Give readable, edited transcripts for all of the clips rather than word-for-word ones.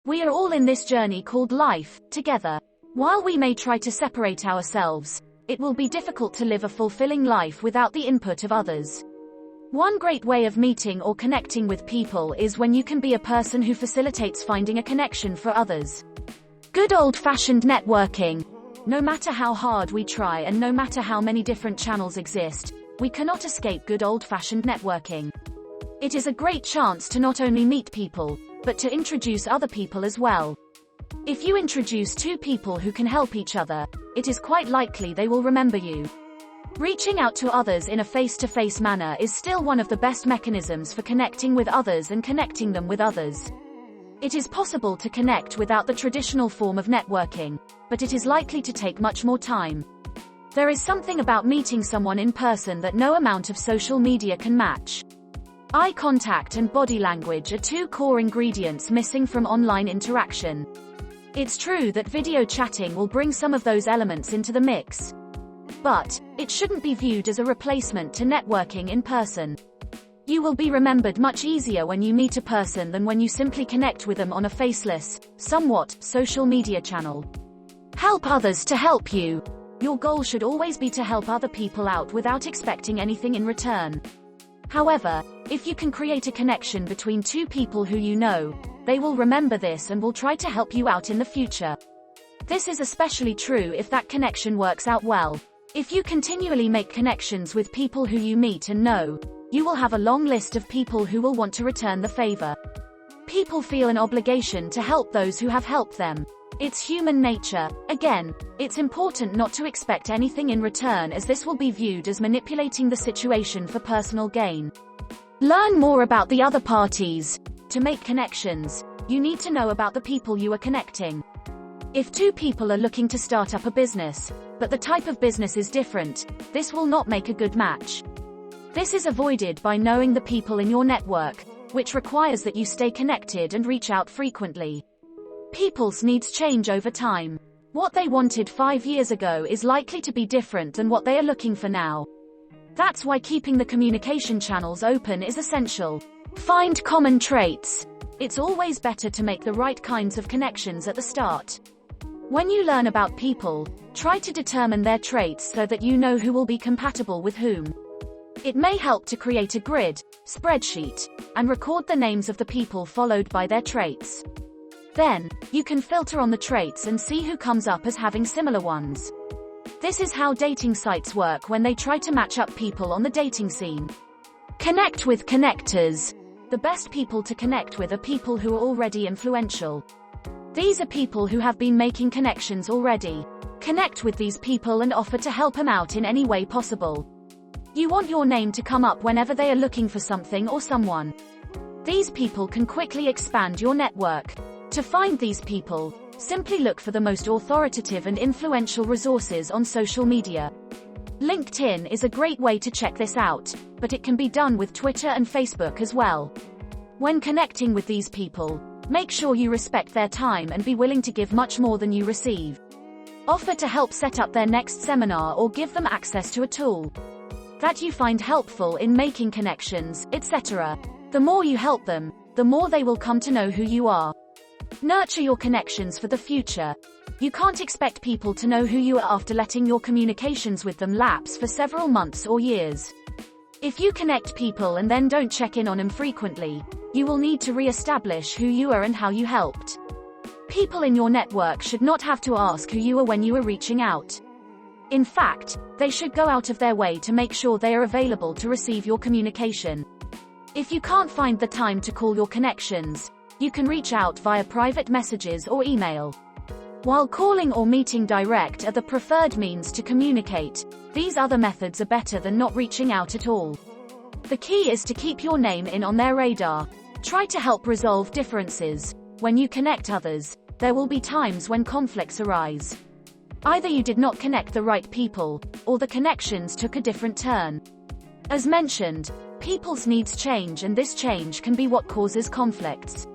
We are all in this journey called life, together. While we may try to separate ourselves, it will be difficult to live a fulfilling life without the input of others. One great way of meeting or connecting with people is when you can be a person who facilitates finding a connection for others. Good old-fashioned networking. No matter how hard we try and no matter how many different channels exist, we cannot escape good old-fashioned networking. It is a great chance to not only meet people, but to introduce other people as well. If you introduce two people who can help each other, it is quite likely they will remember you. Reaching out to others in a face-to-face manner is still one of the best mechanisms for connecting with others and connecting them with others. It is possible to connect without the traditional form of networking, but it is likely to take much more time. There is something about meeting someone in person that no amount of social media can match. Eye contact and body language are two core ingredients missing from online interaction. It's true that video chatting will bring some of those elements into the mix. But it shouldn't be viewed as a replacement to networking in person. You will be remembered much easier when you meet a person than when you simply connect with them on a faceless, somewhat, social media channel. Help others to help you. Your goal should always be to help other people out without expecting anything in return. However, if you can create a connection between two people who you know, they will remember this and will try to help you out in the future. This is especially true if that connection works out well. If you continually make connections with people who you meet and know, you will have a long list of people who will want to return the favor. People feel an obligation to help those who have helped them. It's human nature. Again, it's important not to expect anything in return, as this will be viewed as manipulating the situation for personal gain. Learn more about the other parties. To make connections, you need to know about the people you are connecting. If two people are looking to start up a business, but the type of business is different, this will not make a good match. This is avoided by knowing the people in your network, which requires that you stay connected and reach out frequently. People's needs change over time. What they wanted 5 years ago is likely to be different than what they are looking for now. That's why keeping the communication channels open is essential. Find common traits. It's always better to make the right kinds of connections at the start. When you learn about people, try to determine their traits so that you know who will be compatible with whom. It may help to create a grid, spreadsheet, and record the names of the people followed by their traits. Then, you can filter on the traits and see who comes up as having similar ones. This is how dating sites work when they try to match up people on the dating scene. Connect with connectors. The best people to connect with are people who are already influential. These are people who have been making connections already. Connect with these people and offer to help them out in any way possible. You want your name to come up whenever they are looking for something or someone. These people can quickly expand your network. To find these people, simply look for the most authoritative and influential resources on social media. LinkedIn is a great way to check this out, but it can be done with Twitter and Facebook as well. When connecting with these people, make sure you respect their time and be willing to give much more than you receive. Offer to help set up their next seminar or give them access to a tool that you find helpful in making connections, etc. The more you help them, the more they will come to know who you are. Nurture your connections for the future. You can't expect people to know who you are after letting your communications with them lapse for several months or years. If you connect people and then don't check in on them frequently, you will need to re-establish who you are and how you helped. People in your network should not have to ask who you are when you are reaching out. In fact, they should go out of their way to make sure they are available to receive your communication. If you can't find the time to call your connections, you can reach out via private messages or email. While calling or meeting direct are the preferred means to communicate, these other methods are better than not reaching out at all. The key is to keep your name in on their radar. Try to help resolve differences. When you connect others, there will be times when conflicts arise. Either you did not connect the right people, or the connections took a different turn. As mentioned, people's needs change, and this change can be what causes conflicts.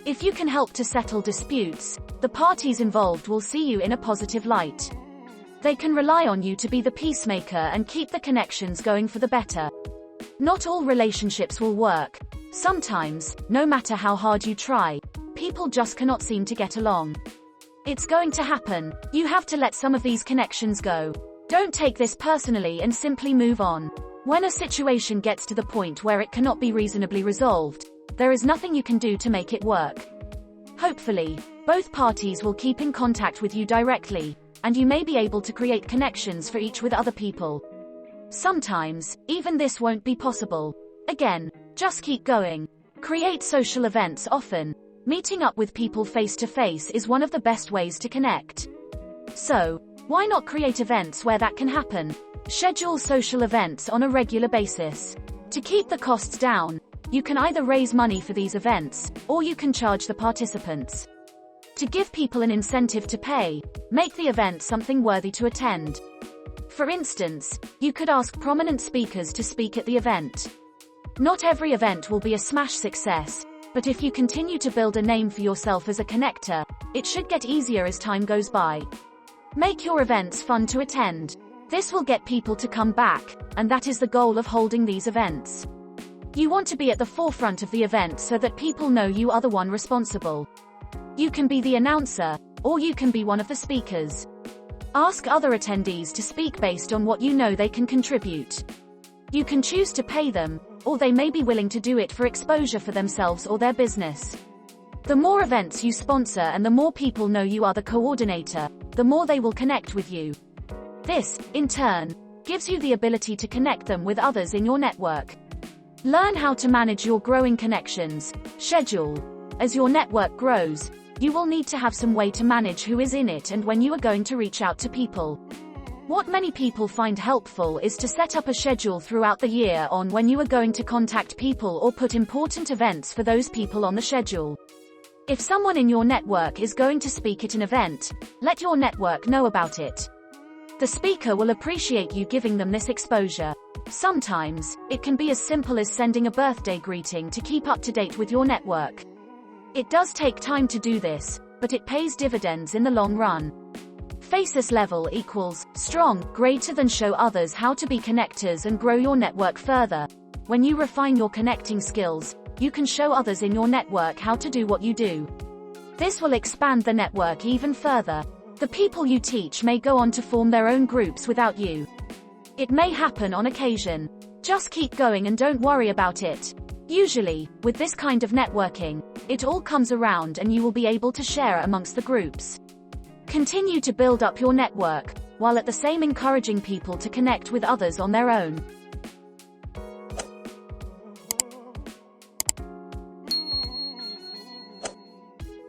If you can help to settle disputes, the parties involved will see you in a positive light. They can rely on you to be the peacemaker and keep the connections going for the better. Not all relationships will work. Sometimes, no matter how hard you try, people just cannot seem to get along. It's going to happen. You have to let some of these connections go. Don't take this personally and simply move on. When a situation gets to the point where it cannot be reasonably resolved, there is nothing you can do to make it work. Hopefully, both parties will keep in contact with you directly, and you may be able to create connections for each with other people. Sometimes, even this won't be possible. Again, just keep going. Create social events often. Meeting up with people face to face is one of the best ways to connect. So, why not create events where that can happen? Schedule social events on a regular basis. To keep the costs down, you can either raise money for these events, or you can charge the participants. To give people an incentive to pay, make the event something worthy to attend. For instance, you could ask prominent speakers to speak at the event. Not every event will be a smash success, but if you continue to build a name for yourself as a connector, it should get easier as time goes by. Make your events fun to attend. This will get people to come back, and that is the goal of holding these events. You want to be at the forefront of the event so that people know you are the one responsible. You can be the announcer, or you can be one of the speakers. Ask other attendees to speak based on what you know they can contribute. You can choose to pay them, or they may be willing to do it for exposure for themselves or their business. The more events you sponsor and the more people know you are the coordinator, the more they will connect with you. This, in turn, gives you the ability to connect them with others in your network. Learn how to manage your growing connections. Schedule. As your network grows, you will need to have some way to manage who is in it and when you are going to reach out to people. What many people find helpful is to set up a schedule throughout the year on when you are going to contact people or put important events for those people on the schedule. If someone in your network is going to speak at an event, let your network know about it. The speaker will appreciate you giving them this exposure. Sometimes, it can be as simple as sending a birthday greeting to keep up to date with your network. It does take time to do this, but it pays dividends in the long run. Faces level equals strong, greater than show others how to be connectors and grow your network further. When you refine your connecting skills, you can show others in your network how to do what you do. This will expand the network even further. The people you teach may go on to form their own groups without you. It may happen on occasion. Just keep going and don't worry about it. Usually, with this kind of networking, it all comes around and you will be able to share amongst the groups. Continue to build up your network, while at the same encouraging people to connect with others on their own.